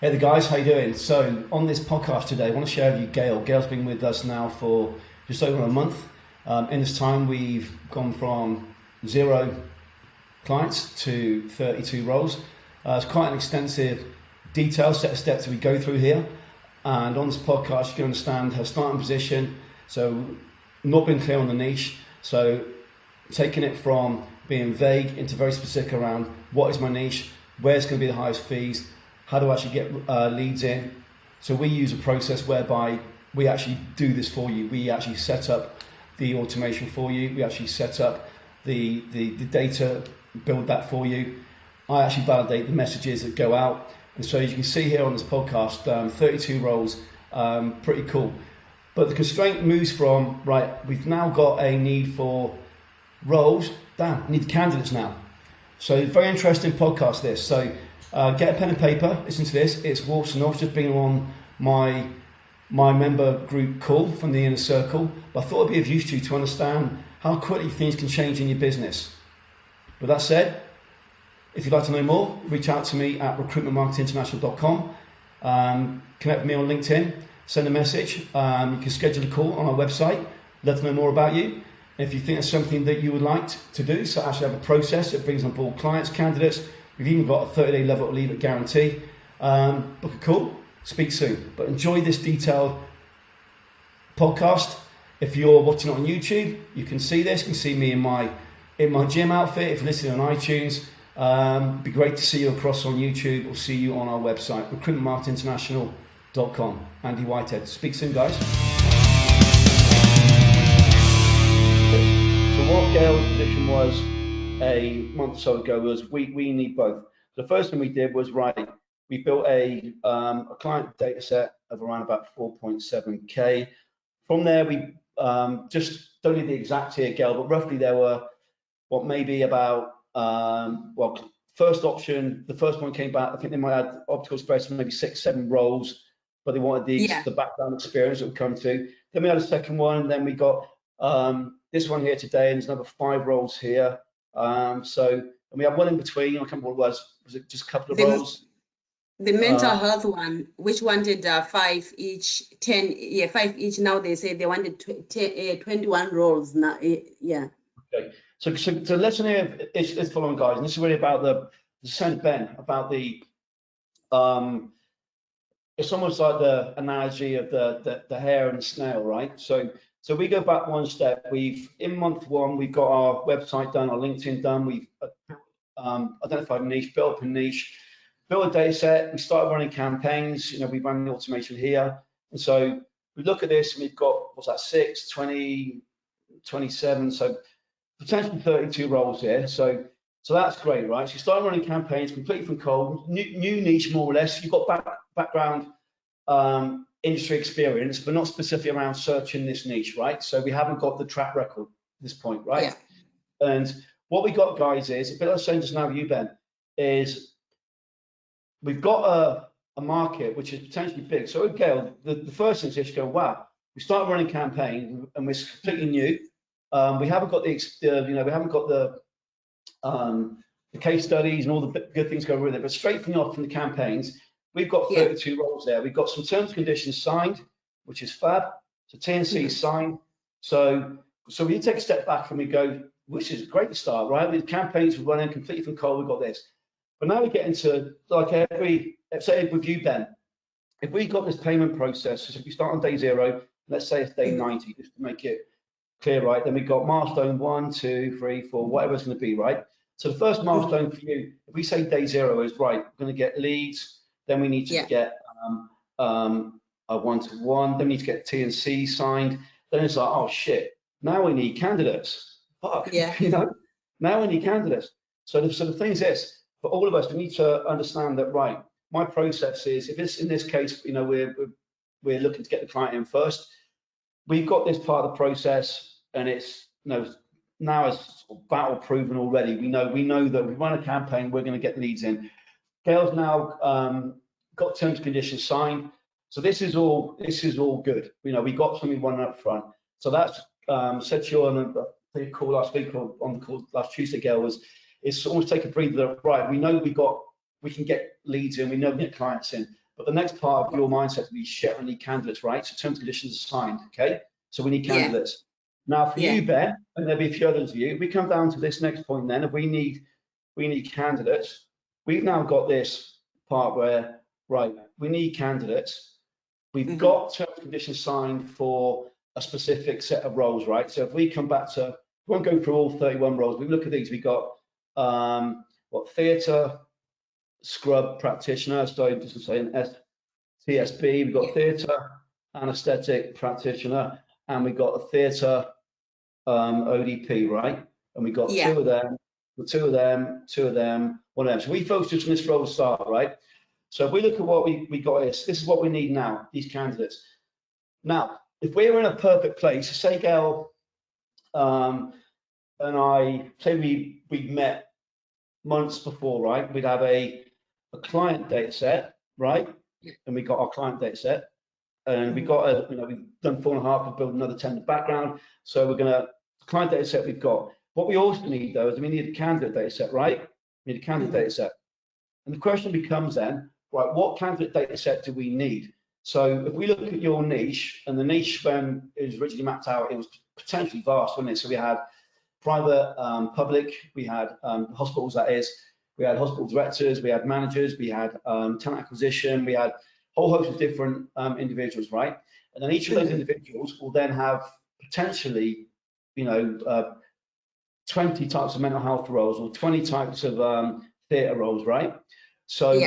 Hey the guys, how you doing? So on this podcast today, I want to share with you Gail. Gail's been with us now for just over a month. In this time, we've gone from 0 clients to 32 roles. It's quite an extensive, detailed set of steps that we go through here. And on this podcast, you can understand her starting position. So not being clear on the niche. So taking it from being vague into very specific around what is my niche, where's going to be the highest fees, how do I actually get leads in. So we use a process whereby we actually do this for you. We actually set up the automation for you. We actually set up the data, build that for you. I actually validate the messages that go out. And so as you can see here on this podcast, 32 roles, pretty cool. But the constraint moves from, right, we've now got a need for roles, damn, we need candidates now. So very interesting podcast this. So get a pen and paper, listen to this. It's Wolf's and I've just been on my member group call from the inner circle, but I thought it'd be of use to you to understand how quickly things can change in your business. With that said, if you'd like to know more, reach out to me at recruitmentmarketinginternational.com. Connect with me on LinkedIn, send a message. You can schedule a call on our website, let us know more about you. If you think it's something that you would like to do, so actually have a process that brings on board clients, candidates. We've even got a 30-day level of leave it guarantee. Book a call, speak soon. But enjoy this detailed podcast. If you're watching it on YouTube, you can see this. You can see me in my gym outfit. If you're listening on iTunes, it'd be great to see you across on YouTube or see you on our website, recruitmentmarketinginternational.com. Andy Whitehead. Speak soon, guys. So what Gail's position was a month or so ago was we need both. The first thing we did was, we built a client data set of around about 4.7K. From there, we just don't need the exact here, Gail, but roughly there were maybe about, first option, the first one came back, I think they might add optical spreads for maybe 6-7 roles, but they wanted the background experience that would come to. Then we had a second one, and then we got this one here today, and there's another 5 roles here. And we have one in between. I can't remember what it was. Was it just a couple of roles? The mental health one, which wanted 5 each, 10, 5 each. Now they say they wanted 21 roles now. Okay. So the lesson here is following, guys, and this is really about the Saint Ben, about the it's almost like the analogy of the hare and the snail, right? So we go back one step. In month 1, we've got our website done, our LinkedIn done. We've identified a niche, built up a niche, built a data set. We started running campaigns. We ran the automation here. And so we look at this and we've got, 6, 20, 27. So potentially 32 roles here. So that's great, right? So you start running campaigns completely from cold, new niche more or less. You've got background industry experience, but not specifically around searching this niche, right? So we haven't got the track record at this point, right? Yeah. And what we got, guys, is a bit like I was saying just now with you, Ben, is we've got a market which is potentially big. So Gail, the first thing is just go, wow, we start running campaigns and we're completely new. We haven't got we haven't got the case studies and all the good things going with it, but straight from the campaigns, we've got 32 roles there. We've got some terms and conditions signed, which is fab. So T&C signed. So we take a step back and we go, which is a great start, right? With campaigns we're running completely from cold, we've got this. But now we get into say with you, Ben, if we got this payment process, so if we start on day 0, let's say it's day 90, just to make it clear, right? Then we've got milestone 1, 2, 3, 4, whatever it's going to be, right? So the first milestone for you, if we say day 0 is, right, we're going to get leads, then we need to get a 1-to-1, then we need to get T&C signed. Then it's like, oh shit, now we need candidates. Fuck, now we need candidates. So the thing is this, for all of us, we need to understand that, right, my process is, if it's in this case, we're looking to get the client in first, we've got this part of the process, and it's now it's battle proven already. We know that we run a campaign, we're going to get leads in. Gail's now got terms and conditions signed, so this is all good. We got something running up front. So that's said to you on the call last week, or on the call last Tuesday, Gail, it's almost take a breather. Right, we know we can get leads in, we know we get clients in, But the next part of your mindset will be shit, I need candidates, right? So terms and conditions are signed, okay? So we need candidates. Now for you, Ben, and there'll be a few others of you, we come down to this next point then, if we need candidates, we've now got this part where, right, we need candidates. We've got terms and conditions signed for a specific set of roles, right? So if we come back to, we won't go through all 31 roles, we look at these, we've got theatre, scrub practitioner, so just to say an TSB, we've got theatre, anaesthetic practitioner, and we've got a theatre ODP, right? And we've got two of them, one of them. So we focus just on this role to start, right? So if we look at what we got here, this is what we need now, these candidates. Now, if we were in a perfect place, say Gail and I, say we met months before, right? We'd have a client data set, right? And we got our client data set, and we got we've done 4.5, we've built another 10 in the background. So we're gonna, client data set we've got. What we also need though is we need a candidate data set, right? We need a candidate data set. And the question becomes then, right, what candidate data set do we need? So if we look at your niche, and the niche when it was originally mapped out, it was potentially vast, wasn't it? So we had private, public, we had hospitals, that is, we had hospital directors, we had managers, we had talent acquisition, we had a whole host of different individuals, right? And then each of those individuals will then have potentially, 20 types of mental health roles or 20 types of theatre roles, right? So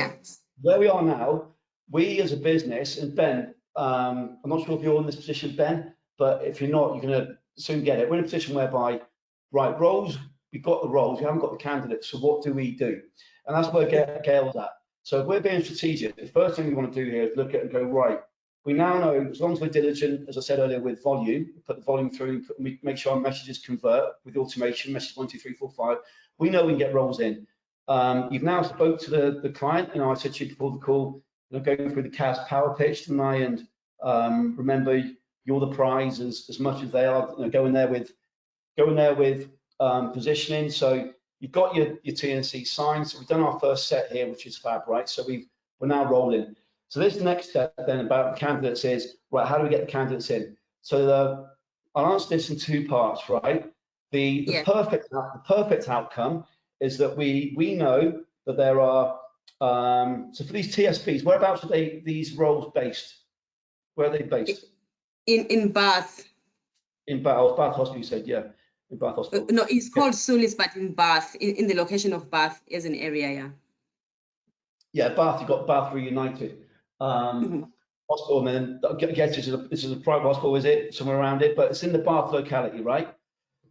where we are now, we as a business, and Ben, I'm not sure if you're in this position, Ben, but if you're not, you're going to soon get it. We're in a position whereby, right, roles, we've got the roles, we haven't got the candidates, so what do we do? And that's where Gail's at. So if we're being strategic, the first thing we want to do here is look at and go, right, we now know, as long as we're diligent, as I said earlier, with volume, put the volume through, make sure our messages convert with automation, message 1, 2, 3, 4, 5, we know we can get roles in. You've now spoke to the client, and I said to you before the call, going through the CAS power pitch tonight, and remember, you're the prize as much as they are. Going there with positioning. So you've got your TNC signed. So we've done our first set here, which is fab, right? So we're now rolling. So this next step then about the candidates is, right, how do we get the candidates in? So I'll answer this in two parts, right? The perfect outcome is that we know that there are, so for these TSPs, whereabouts are these roles based? Where are they based? In Bath. In Bath Hospital, you said, yeah. In Bath Hospital. No, it's called Sulis, but in Bath, in the location of Bath as an area, yeah. Yeah, Bath, you've got Bath Reunited Hospital, and then I guess this is a private hospital, is it? Somewhere around it, but it's in the Bath locality, right?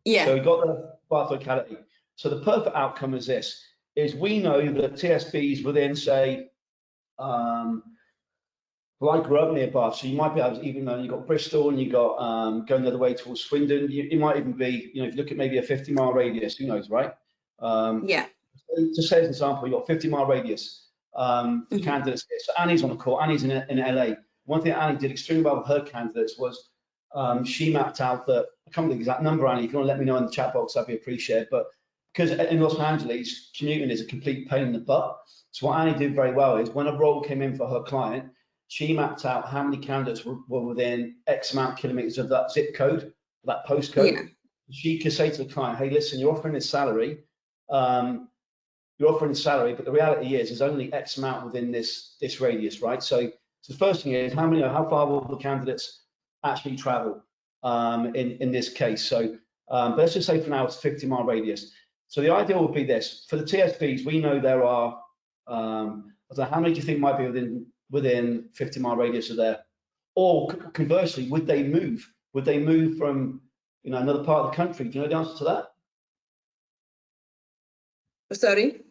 Yeah. So we've got the Bath locality. So the perfect outcome is this, is we know that TSBs within, say, well, I grew up near Bath, so you might be able to, even though you've got Bristol and you've got going the other way towards Swindon, you might even be, if you look at maybe a 50-mile radius, who knows, right? Just say as an example, you've got a 50-mile radius for candidates. So Annie's on the call, Annie's in LA. One thing Annie did extremely well with her candidates was she mapped out that, I can't remember the exact number, Annie, if you want to let me know in the chat box, that'd be appreciated. But because in Los Angeles, commuting is a complete pain in the butt. So what Annie did very well is when a role came in for her client, she mapped out how many candidates were within X amount of kilometers of that zip code, that postcode. Yeah. She could say to the client, hey, listen, you're offering this salary, but the reality is there's only X amount within this radius, right? So the first thing is how far will the candidates actually travel in this case? So but let's just say for now it's a 50-mile radius. So the idea would be this: for the TSPs, we know there are, I don't know, how many do you think might be within 50-mile radius of there? Or conversely, would they move? Would they move from another part of the country? Do you know the answer to that? Sorry?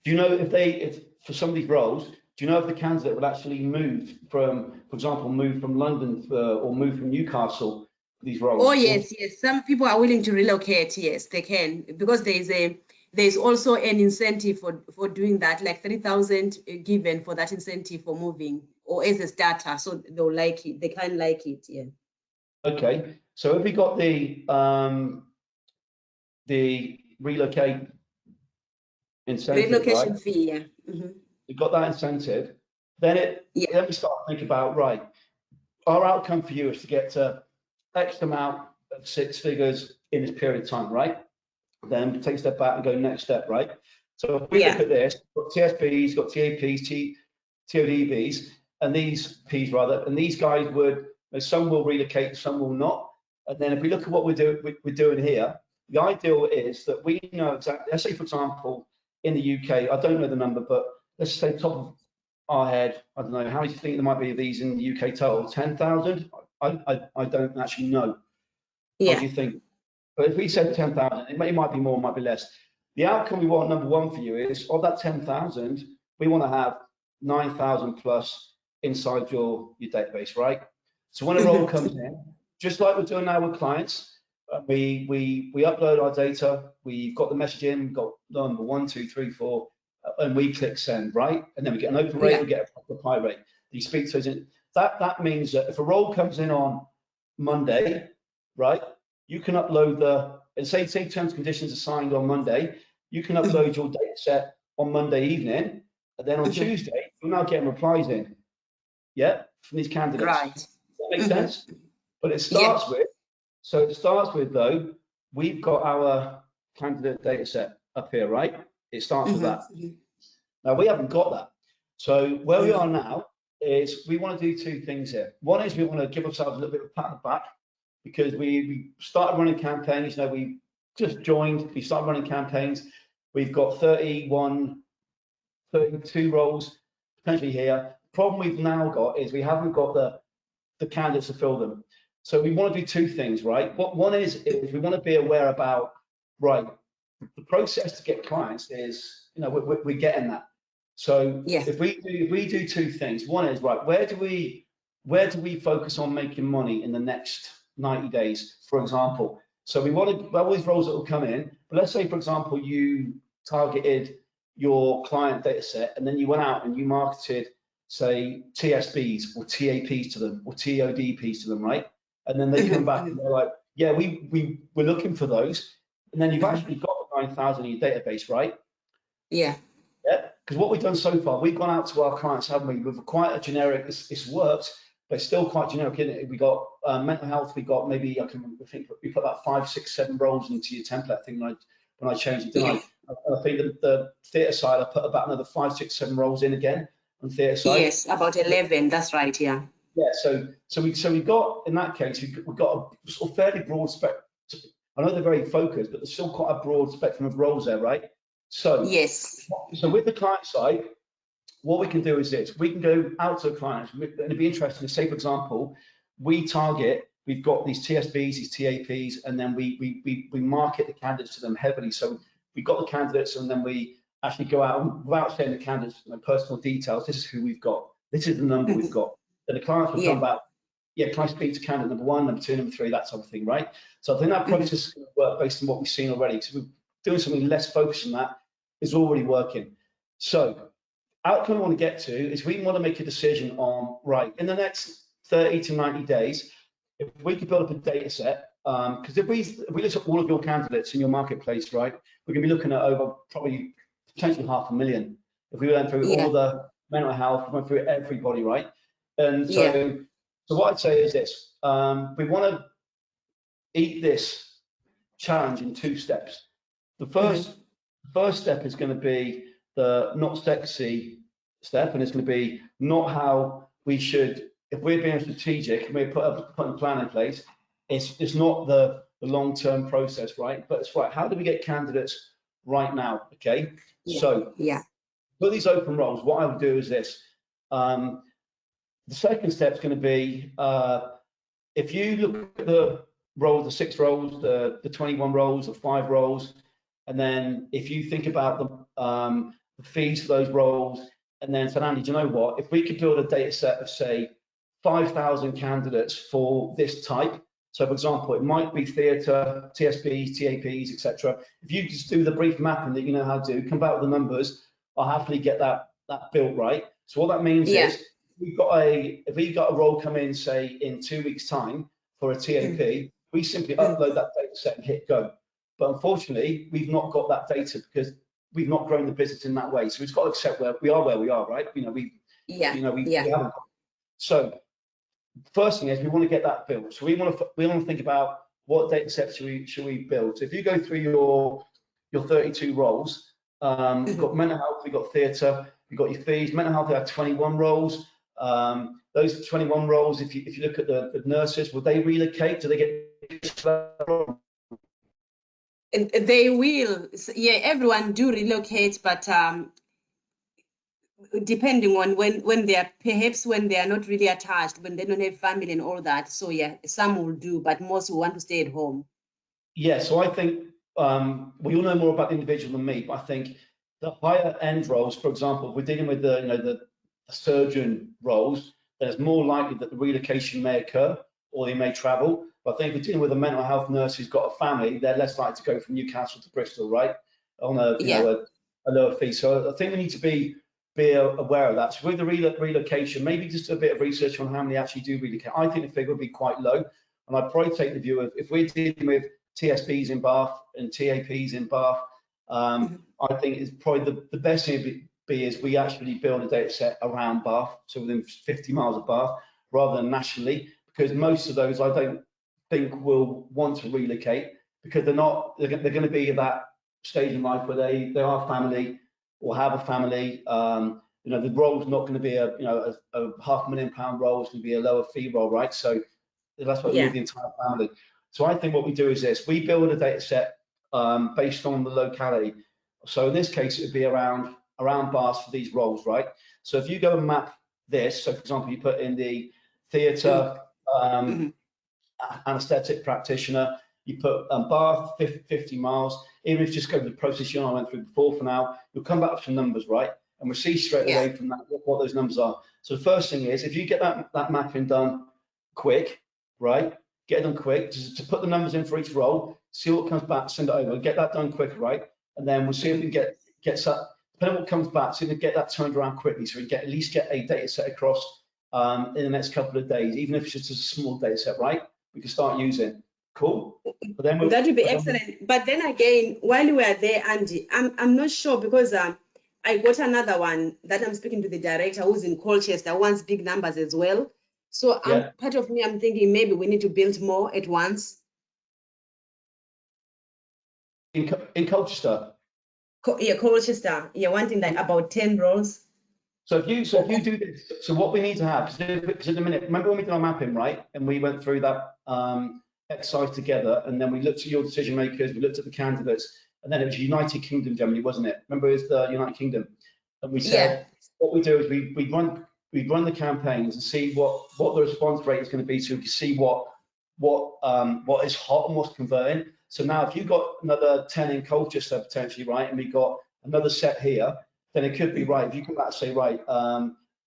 Do you know if for some of these roles, do you know if the candidate would actually move from, for example, move from London or move from Newcastle for these roles? Oh yes, yes. Some people are willing to relocate. Yes, they can, because there's also an incentive for doing that, like 3,000 given for that incentive for moving or as a starter, so they'll like it. They can like it, yeah. Okay, so have we got the relocate incentive, relocation right? fee, yeah. You've got that incentive. Then we start to think about, right, our outcome for you is to get to X amount of 6 figures in this period of time, right? Then take a step back and go next step, right? So if we look at this, we've got TSBs, got TAPs, TODBs, and these Ps rather, and these guys would, some will relocate, some will not. And then if we look at what we're doing here, the ideal is that we know exactly, let's say for example, in the UK, I don't know the number, but let's say top of our head, I don't know, how many do you think there might be of these in the UK total? 10,000? I don't actually know. What do you think? But if we said 10,000, it might be more, it might be less. The outcome we want, number one for you, is of that 10,000, we want to have 9,000 plus inside your database, right? So when a role comes in, just like we're doing now with clients, we upload our data, we've got the message in, we've got number 1, 2, 3, 4, and we click send, right? And then we get an open rate, we get a reply rate. You speak to us, that means that if a role comes in on Monday, right, you can upload and say terms and conditions are signed on Monday, you can upload your data set on Monday evening, and then on Tuesday, you're now getting replies in, from these candidates. Right. Does that make sense? But it starts with, though, we've got our candidate data set up here, right? It starts with that. Now, we haven't got that. So where we are now is we want to do 2 things here. One is we want to give ourselves a little bit of a pat on the back, because we started running campaigns. We just joined, we started running campaigns. We've got 31, 32 roles potentially here. The problem we've now got is we haven't got the candidates to fill them. So we want to do 2 things, right? One is we want to be aware about, right, the process to get clients is, we're getting that. So if we do 2 things, one is, right, where do we focus on making money in the next 90 days, for example? So we want all these roles that will come in, but let's say, for example, you targeted your client data set and then you went out and you marketed, say, TSBs or TAPs to them or TODPs to them, right? And then they come back and they're like, yeah, we're looking for those. And then you've actually got 9,000 in your database, right? Yeah. Because what we've done so far, we've gone out to our clients, haven't we? With quite a generic, it's worked, but it's still quite generic, isn't it? We got mental health, we got maybe, I think we put about 5, 6, 7 roles into your template, I think, when I changed it, didn't I? I think the theatre side, I put about another 5, 6, 7 roles in again on theatre side. Yes, about 11, that's right, yeah. Yeah, so we got, in that case, we've got a sort of fairly broad spectrum. I know they're very focused, but there's still quite a broad spectrum of roles there, right? So with the client side, what we can do is this: we can go out to a client, and it'd be interesting to say, for example, we've got these TSBs, these TAPs, and then we market the candidates to them heavily. So we've got the candidates, and then we actually go out without saying the candidates' personal details. This is who we've got. This is the number we've got. Then the clients will come back. Yeah, can I speak to candidate number 1, number 2, number 3, that sort of thing, right? So I think that process is going to work based on what we've seen already. So we're doing something less focused on that is already working. So outcome we want to get to is we want to make a decision on, right, in the next 30 to 90 days, if we could build up a data set, because if we look at all of your candidates in your marketplace, right, we're going to be looking at over probably potentially 500,000. If we went through all the mental health, went through everybody, right? And so what I'd say is this: we want to eat this challenge in 2 steps. The first step is going to be the not sexy step, and it's going to be not how we should, if we're being strategic and we're putting a plan in place, it's not the long-term process, right? But it's right, how do we get candidates right now? Okay, so for these open roles, what I would do is this. The second step is going to be, if you look at the roles, the 6 roles, the 21 roles, the 5 roles, and then if you think about the fees for those roles, and then say, Andy, do you know what? If we could build a data set of, say, 5,000 candidates for this type. So, for example, it might be theatre, TSBs, TAPs, etc. If you just do the brief mapping that you know how to do, come back with the numbers, I'll happily get that built, right? So what that means is, if we've got a role come in, say, in 2 weeks' time for a TAP, we simply upload that data set and hit go. But unfortunately, we've not got that data because we've not grown the business in that way. So we've got to accept where we are, right? Yeah. We haven't. So first thing is we want to get that built. So we want to think about what data set should we build. So if you go through your 32 roles, we've got mental health, we've got theatre, you've got your fees. Mental health, they have 21 roles. Those 21 roles, if you look at the nurses, will they relocate? Do they get? They will. Yeah, everyone do relocate, but depending on when they are, perhaps when they are not really attached, when they don't have family and all that. So yeah, some will do, but most will want to stay at home. Yeah, so I think we all know more about the individual than me, but I think the higher end roles, for example, if we're dealing with the surgeon roles, then it's more likely that the relocation may occur or they may travel. But I think if we're dealing with a mental health nurse who's got a family, they're less likely to go from Newcastle to Bristol, right? On a a lower fee. So I think we need to be aware of that. So with the relocation, maybe just do a bit of research on how many actually do relocate. I think the figure would be quite low, and I'd probably take the view of if we're dealing with TSBs in Bath and TAPs in Bath, I think it's probably the best thing to be is we actually build a data set around Bath, so within 50 miles of Bath, rather than nationally, because most of those I don't think will want to relocate because they're going to be at that stage in life where they are family or have a family. The role's not going to be a £500,000 role. It's going to be a lower fee role, right? So that's why we move the entire family. So I think what we do is this: we build a data set based on the locality. So in this case, it would be around Bath for these roles, right? So if you go and map this, so for example, you put in the theatre anaesthetic practitioner, you put Bath 50 miles. Even if you just go to the process you and I went through before for now, you'll come back with some numbers, right? And we'll see straight away from that what those numbers are. So the first thing is if you get that mapping done quick, right? Get it done quick, just to put the numbers in for each role, see what comes back, send it over, get that done quick, right? And then we'll see if we can get some, depending on what comes back, see if we can get that turned around quickly, so we can at least get a data set across in the next couple of days, even if it's just a small data set, right? We can start using. Cool. But then that would be excellent. But then again, while we are there, Andy, I'm not sure because I got another one that I'm speaking to the director who's in Colchester, wants big numbers as well. So part of me, I'm thinking maybe we need to build more at once. In Colchester? Colchester. Yeah, wanting like about 10 roles. So if you do this, so what we need to have, because in a minute, remember when we did our mapping, right? And we went through that exercise together, and then we looked at your decision makers, we looked at the candidates, and then it was United Kingdom, Germany, wasn't it? Remember it was the United Kingdom, and we said what we do is we run the campaigns and see what the response rate is going to be, so we can see what is hot and what's converting. So now if you've got another 10 in Colchester potentially, right, and we've got another set here, then it could be right. If you come back and say, right,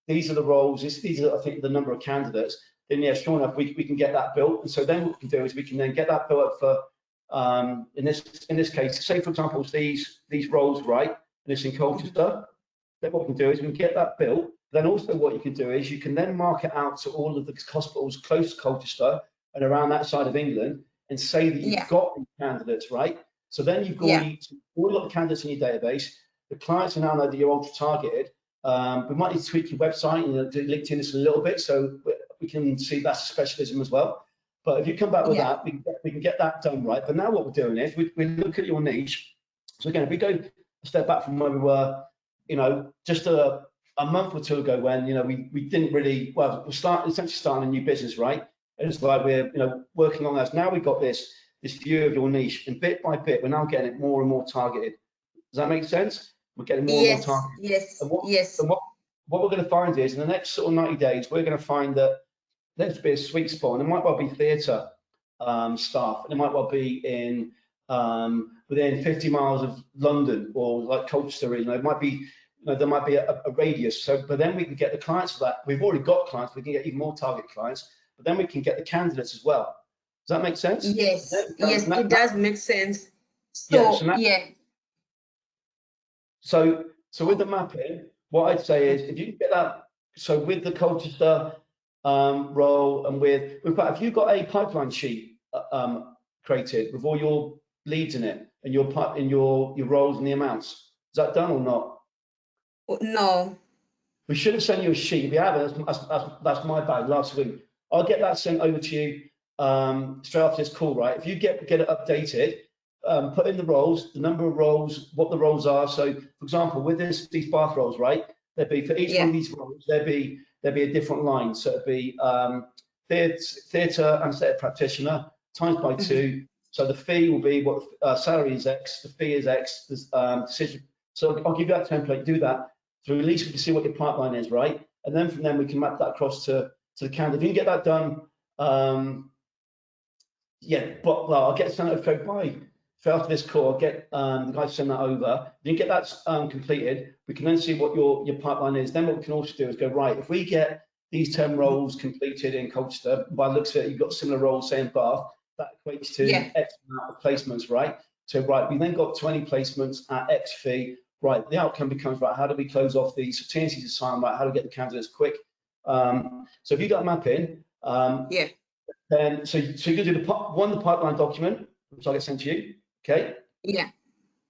these are the roles, these are, I think, the number of candidates, then yeah, sure enough, we can get that built. And so then what we can do is we can then get that built up for, in this case, say for example, these roles, right, and it's in Colchester, then what we can do is we can get that built. Then also what you can do is you can then mark it out to all of the hospitals close to Colchester and around that side of England and say that you've got these candidates, right? So then you've got all of the candidates in your database. The clients now know that you're ultra targeted. We might need to tweak your website and do LinkedIn this a little bit so we can see that's a specialism as well. But if you come back with that, we can get that done, right? But now what we're doing is we look at your niche. So again, if we go a step back from where we were, just a month or two ago when, we didn't really, well, we're essentially starting a new business, right? And it's like we're, working on that. Now we've got this view of your niche, and bit by bit, we're now getting it more and more targeted. Does that make sense? We're getting more and more targeted. And what we're going to find is in the next sort of 90 days, we're going to find that there's be a sweet spot, and it might well be theatre staff, and it might well be in within 50 miles of London or like Colchester. It might be, there might be a radius. So, but then we can get the clients for that. We've already got clients. We can get even more target clients, but then we can get the candidates as well. Does that make sense? Yes, it does make sense. So So with the mapping, what I'd say is if you can get that, so with the Colchester role and in fact, if you've got a pipeline sheet created with all your leads in it and your roles and the amounts, is that done or not? No. We should have sent you a sheet. If you haven't, that's my bad last week. I'll get that sent over to you straight after this call, right? If you get it updated, put in the roles, the number of roles, what the roles are. So, for example, with these bath roles, right? There'd be for each one of these roles, there'd be a different line. So it'd be theatre anaesthetic practitioner times by 2. So the fee will be what salary is X, the fee is X. Decision. So I'll give you that template. Do that. So at least we can see what your pipeline is, right? And then from then we can map that across to the candidate. If you can get that done, I'll get sent over by straight after this call. I'll get the guy to send that over. If you get that completed, we can then see what your pipeline is. Then what we can also do is go, right, if we get these 10 roles completed in Colchester, by the looks of it, you've got similar roles, say in Bath, that equates to X amount of placements, right? So, right, we then got 20 placements at X fee. Right, the outcome becomes, right, how do we close off these TNCs assigned, right, how do we get the candidates quick? So if you got a map in, then so you're going to do the pipeline document, which I'll get sent to you, okay? Yeah.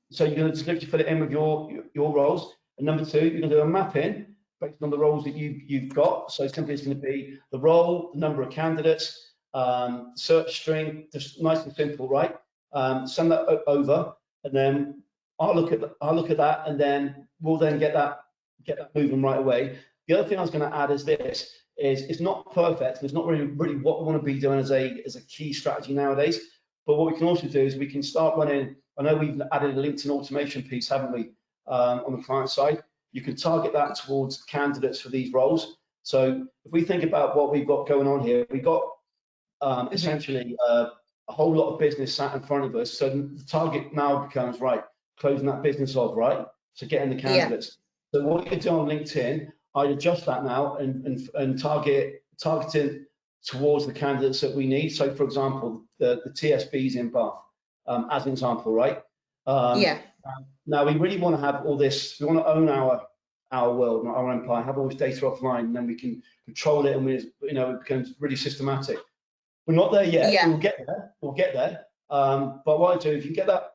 So you're going to literally fill it in with your roles. And number 2, you're going to do a mapping based on the roles that you've got. So simply it's going to be the role, the number of candidates, search string, just nice and simple, right? Send that over, and then I'll look at that, and then we'll then get that moving right away. The other thing I was going to add is this: it's not perfect. It's not really what we want to be doing as a key strategy nowadays. But what we can also do is we can start running. I know we've added a LinkedIn automation piece, haven't we, on the client side? You can target that towards candidates for these roles. So if we think about what we've got going on here, we've got essentially a whole lot of business sat in front of us. So the target now becomes, right, closing that business off, right? So getting the candidates. So what you do on LinkedIn, I'd adjust that now and targeting towards the candidates that we need. So for example, the TSBs in Bath, as an example, right? Now we really want to have all this. We want to own our world, not our empire. Have all this data offline, and then we can control it, and it becomes really systematic. We're not there yet. We'll get there. We'll get there. But what I do, if you get that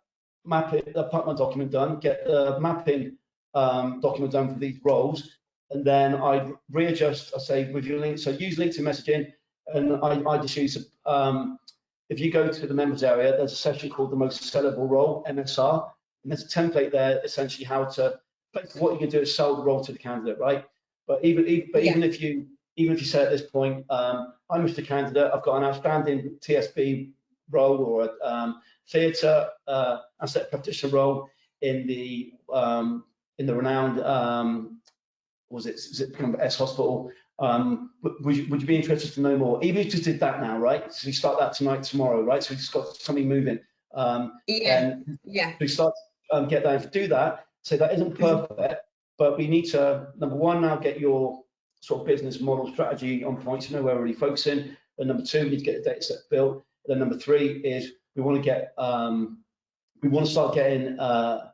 pipeline document done, get the mapping document done for these roles, and then I readjust. I say with your link. So use LinkedIn messaging, and I just use. If you go to the members area, there's a section called the most sellable role, MSR, and there's a template there, essentially how to. Basically, what you can do is sell the role to the candidate, right? But even if you say at this point, I'm Mr. Candidate, I've got an outstanding TSB role or a theatre asset practitioner role in the renowned was it S Hospital. Would you be interested to know more? Even if you just did that now, right? So we start that tonight, tomorrow, right? So we just got something moving. And we start get that to do that. So that isn't perfect, but we need to, number one, now get your sort of business model strategy on point, so know where we're really focusing. And number 2, we need to get the data set built. And then number 3 is we want to start getting a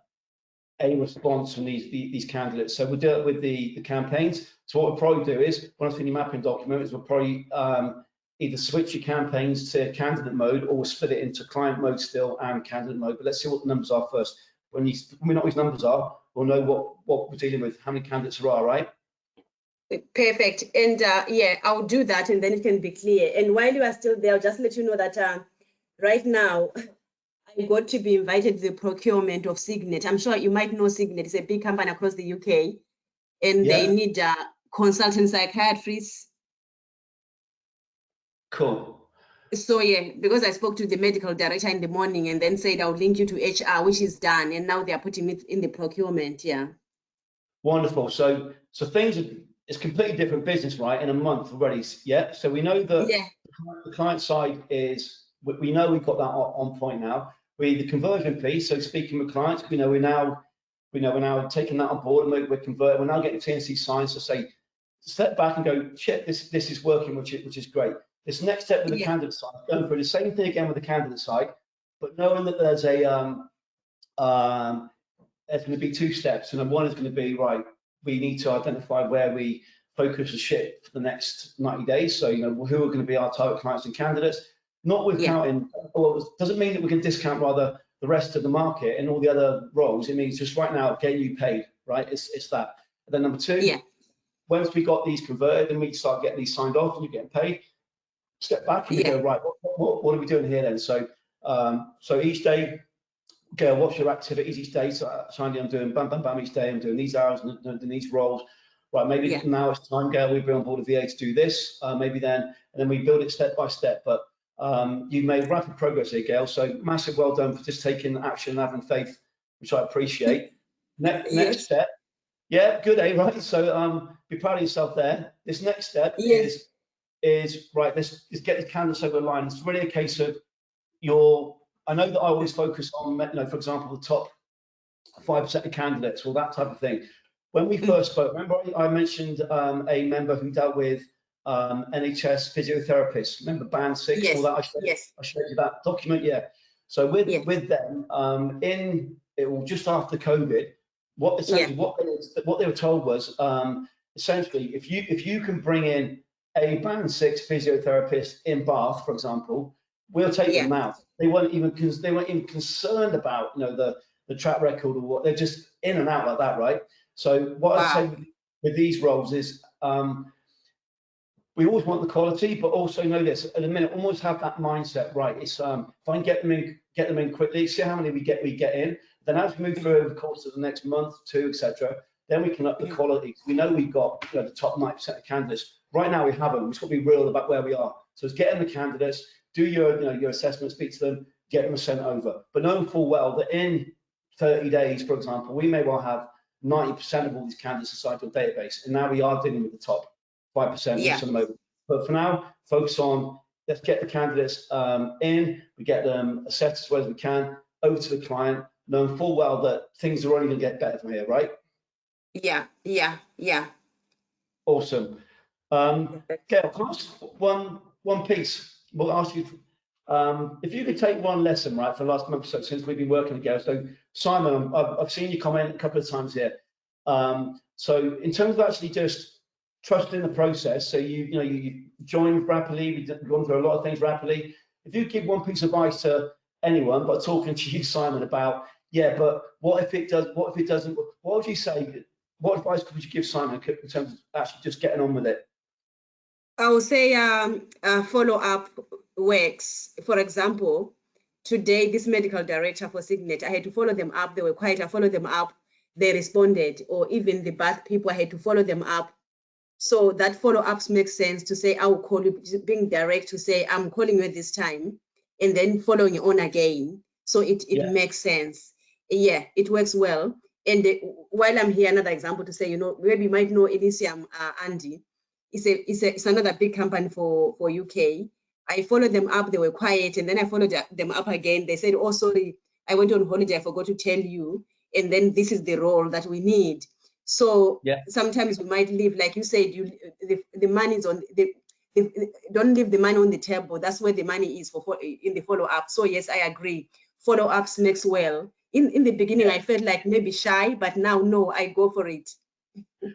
response from these candidates. So we'll do it with the campaigns. So what we'll probably do is, when I see your mapping document, is we'll probably either switch your campaigns to candidate mode, or we'll split it into client mode still and candidate mode. But let's see what the numbers are first. When we know what these numbers are, we'll know what we're dealing with, how many candidates there are, right? Perfect. And I'll do that, and then it can be clear. And while you are still there, I'll just let you know that right now I got to be invited to the procurement of Signet. I'm sure you might know Signet. It's a big company across the UK, and they need consultant psychiatrists. Cool. So because I spoke to the medical director in the morning, and then said I'll link you to HR, which is done, and now they are putting it in the procurement. Wonderful. So things are, it's completely different business, right? In a month already. Yeah. So we know that the client side is, we know we've got that on point now. The conversion piece. So speaking with clients, we're now taking that on board, and we're converting. We're now getting TNC signs to say, step back and go, shit, this is working, which is great. This next step with the candidate side, going through the same thing again with the candidate side, but knowing that there's there's going to be 2 steps, and one is going to be, right, we need to identify where we focus the ship for the next 90 days. So, who are going to be our target clients and candidates, not with counting, well, it doesn't mean that we can discount rather the rest of the market and all the other roles. It means just right now getting you paid, right? It's that. And then number 2, once we got these converted and we start getting these signed off and you're getting paid, step back and we go, right, what are we doing here then? So so each day, Gail, what's your activities each day? So Sandy, I'm doing bam, bam, bam each day. I'm doing these hours and doing these roles. Right, maybe now it's time, Gail, we bring on board a VA to do this. Maybe then, and then we build it step by step. But you've made rapid progress here, Gail. So massive well done for just taking action and having faith, which I appreciate. Next step. Yeah, good, right? So be proud of yourself there. This next step is right, let's get the canvas over the line. It's really a case of I know that I always focus on, for example, the top 5% of candidates, or that type of thing. When we first spoke, remember I mentioned a member who dealt with NHS physiotherapists. Remember band 6 and all that? I showed you that document, yeah. So with them, just after COVID, what they were told was essentially if you can bring in a band 6 physiotherapist in Bath, for example, we'll take them now. They weren't even concerned about the track record or what. They're just in and out like that, right? So what I'd say with these roles is we always want the quality, but also know this at the minute, almost have that mindset, right? It's if I can get them in quickly, see how many we get in. Then as we move through over the course of the next month, 2, etc., then we can up the quality. We know we've got the top 90% of candidates. Right now we haven't. We've got to be real about where we are. So it's getting the candidates, do your assessment, speak to them, get them sent over. But knowing full well that in 30 days, for example, we may well have 90% of all these candidates inside your database. And now we are dealing with the top 5%. But for now, focus on, let's get the candidates in, we get them assessed as well as we can, over to the client, knowing full well that things are only going to get better from here, right? Yeah. Awesome. Gail, can I ask one piece? We'll ask you if you could take one lesson, right, for the last month or so since we've been working together. So Simon, I've seen you comment a couple of times here. So in terms of actually just trusting the process, so you joined rapidly, we've gone through a lot of things rapidly. If you give one piece of advice to anyone, but talking to you, Simon, about but what if it does? What if it doesn't? What would you say? What advice would you give Simon in terms of actually just getting on with it? I would say follow-up works. For example, today, this medical director for Signet, I had to follow them up. They were quiet. I followed them up. They responded. Or even the Bath people, I had to follow them up. So that follow-ups make sense to say, I will call you, being direct to say, I'm calling you at this time, and then following on again. So it makes sense. Yeah, it works well. And while I'm here, another example to say, maybe you might know Elysium, Andy. It's another big company for UK. I followed them up, they were quiet, and then I followed them up again. They said, oh, sorry, I went on holiday, I forgot to tell you. And then this is the role that we need. So sometimes we might leave, like you said, the money is on don't leave the money on the table. That's where the money is in the follow-up. So yes, I agree. Follow-ups makes well. In the beginning, I felt like maybe shy, but now no, I go for it.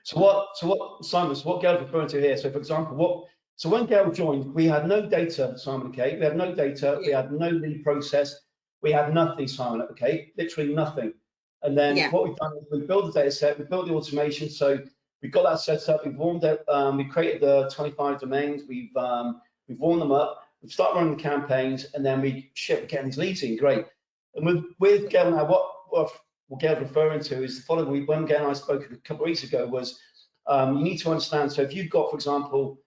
So what Simon, what Gail's referring to here, so for example, so when Gail joined, we had no data, Simon, okay? We had no data, we had no lead process, we had nothing, Simon, okay? Literally nothing. And then what we've done is we built the data set, we built the automation, so we've got that set up, we've warmed it, we created the 25 domains, we've warmed them up, we've started running the campaigns, and then we're getting these leads in, great. And with Gail now, what Gail's referring to is the following. When Gail and I spoke a couple of weeks ago was you need to understand, so if you've got, for example,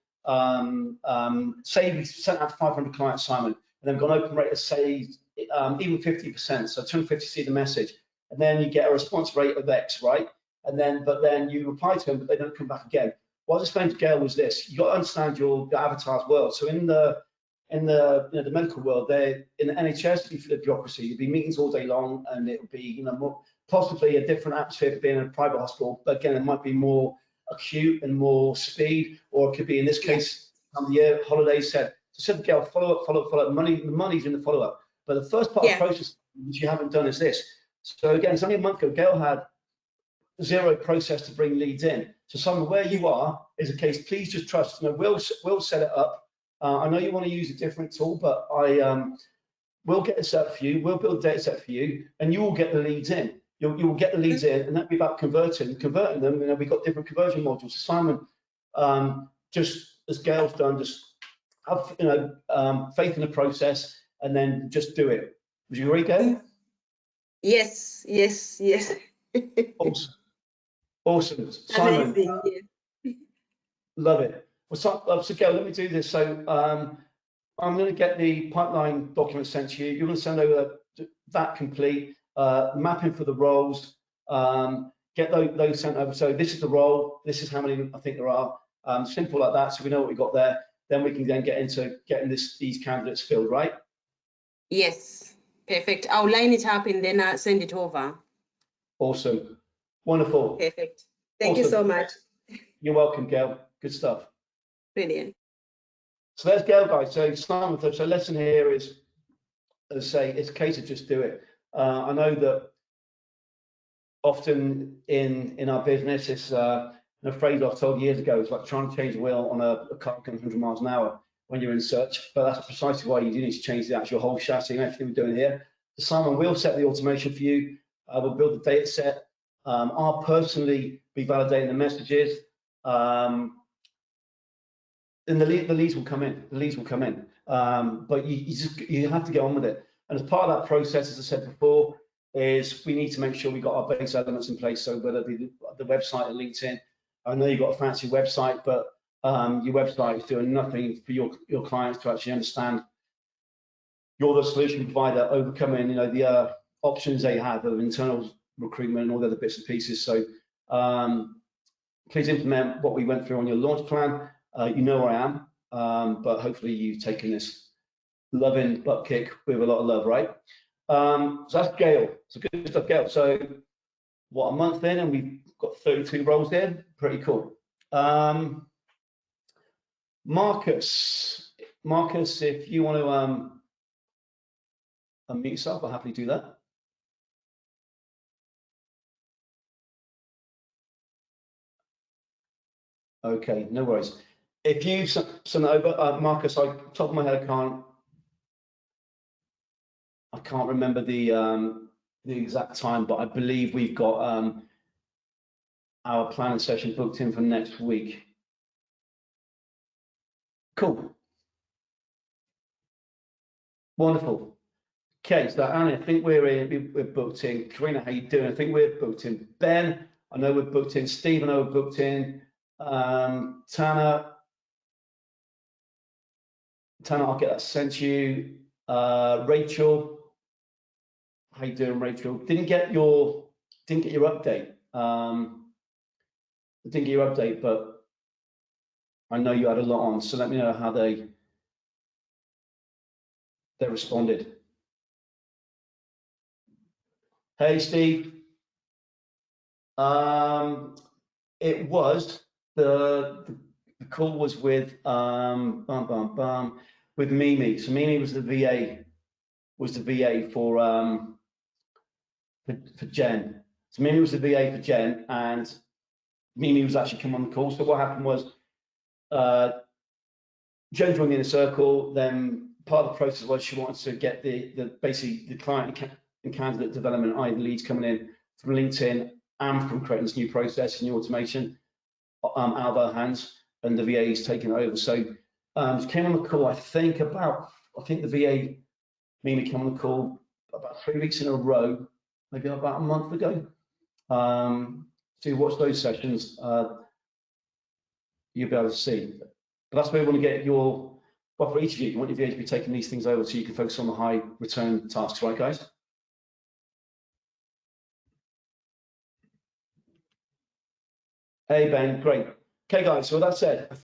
say we sent out 500 clients, Simon, and then got an open rate of say even 50%, so 250 see the message, and then you get a response rate of X, right? And then, but then you reply to them, but they don't come back again. What I was explaining to Gail was this: you got to understand your avatar's world. So in the the medical world, in the NHS, for the bureaucracy, it'd be meetings all day long, and it would be possibly a different atmosphere for being in a private hospital. But again, it might be more acute and more speed, or it could be in this case, time of the year, holidays. So said to Gail, follow up. The money's in the follow up. But the first part of the process, which you haven't done, is this. So again, it's only a month ago, Gail had zero process to bring leads in. So Simon, where you are is a case, please just trust. We'll set it up. I know you want to use a different tool, but we'll get it set up for you. We'll build a data set for you, and you will get the leads in. You will get the leads in, and that'll be about converting them. We've got different conversion modules. So Simon, just as Gail's done, just have faith in the process and then just do it. Would you agree, Gail? Yes, yes, yes. Awesome. Simon, Amazing, yes. love it. Well, so Gail, let me do this. So I'm going to get the pipeline document sent to you. You're going to send over that complete, mapping for the roles, get those sent over. So this is the role, this is how many I think there are. Simple like that, so we know what we got there. Then we can then get into getting these candidates filled, right? Yes, perfect. I'll line it up and then I'll send it over. Awesome. Wonderful. Perfect. Thank you so much. You're welcome, Gail. Good stuff. Brilliant. So there's Gail, guys. So Simon, so lesson here is, as I say, it's a case of just do it. I know that often in our business, it's a phrase I was told years ago, it's like trying to change the wheel on a car going 100 miles an hour when you're in search, but that's precisely why you do need to change the actual whole chassis and everything we're doing here. So Simon, we'll set the automation for you. We'll build the data set. I'll personally be validating the messages. And the leads will come in. The leads will come in. But you have to get on with it. And as part of that process, as I said before, is we need to make sure we got our base elements in place. So whether it be the website or LinkedIn, I know you've got a fancy website, but your website is doing nothing for your clients to actually understand you're the solution provider, overcoming the options they have of internal recruitment and all the other bits and pieces. So please implement what we went through on your launch plan. You know where I am, but hopefully you've taken this loving butt kick with a lot of love, right? So that's Gail. So good stuff, Gail. So what, a month in and we've got 32 roles in? Pretty cool. Marcus, if you want to unmute yourself, I'll happily do that. Okay, no worries. If you send over, Marcus, top of my head, I can't remember the exact time, but I believe we've got our planning session booked in for next week. Cool. Wonderful. Okay, so Annie, I think we're booked in. Karina, how you doing? I think we're booked in. Ben, I know we're booked in. Steve, I know we're booked in. Tanner, I'll get that sent to you. Rachel, how you doing, Rachel? Didn't get your update. I didn't get your update, but I know you had a lot on. So let me know how they responded. Hey, Steve. It was the call was with with Mimi. So Mimi was the VA for Jen. So Mimi was the VA for Jen, and Mimi was actually come on the call. So what happened was Jen joined the inner circle. Then part of the process was she wanted to get basically the client and candidate development, i.e. the leads coming in from LinkedIn and from creating this new process, new automation out of our hands, and the VA is taking over. So she came on the call, I think the VA, Mimi came on the call about 3 weeks in a row, maybe about a month ago. So you watch those sessions, you'll be able to see. But that's where we want to get well, for each of you want your VA to be taking these things over so you can focus on the high return tasks, right, guys? Hey, Ben, great. Okay, guys, so with that said,